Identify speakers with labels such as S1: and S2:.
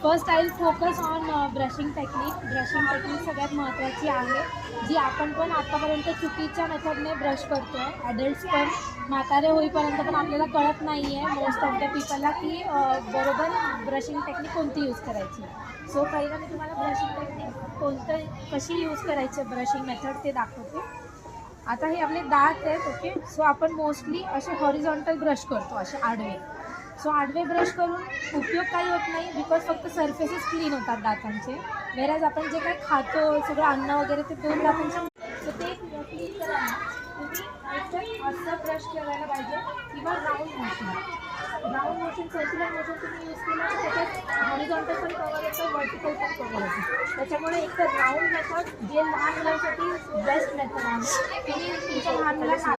S1: First I will focus on brushing technique. Brushing technique सगळ्यात महत्त्वाची आहे, जी आपण पण आतापर्यंत चुकीच्या मेथडने ब्रश करतो आहे. ॲडल्ट्स पण म्हातारे होईपर्यंत पण आपल्याला कळत नाही आहे मोस्ट ऑफ द पीपलला की बरोबर ब्रशिंग टेक्निक कोणती यूज करायची. सो पहिलं मी तुम्हाला ब्रशिंग टेक्निक कशी यूज करायची ब्रशिंग मेथड ते दाखवते. आता हे आपले दात आहेत. ओके, सो आपण मोस्टली असे हॉरिझॉन्टल ब्रश करतो, असे आडवे. सो आडवे ब्रश करून उपयोग काही होत नाही, बिकॉज फक्त सरफेसेस क्लीन होतात दातांचे. वेराज आपण जे काही खातो सगळं अन्न वगैरे ते दोन दातांचे, सो ते क्लीन करायला तुम्ही एकतर असं ब्रश करायला पाहिजे किंवा राऊंड मोशन सर्क्युलर मोशन तुम्ही यूज केलं तर त्याच्यात हॉरिझॉन्टल पण कवर येतं, व्हर्टिकल पण कवर येतं. त्याच्यामुळे एक तर राऊंड मेथड जे लहान मुलांसाठी बेस्ट मेथड आहे. तुम्ही तुमच्या लहान मुलांना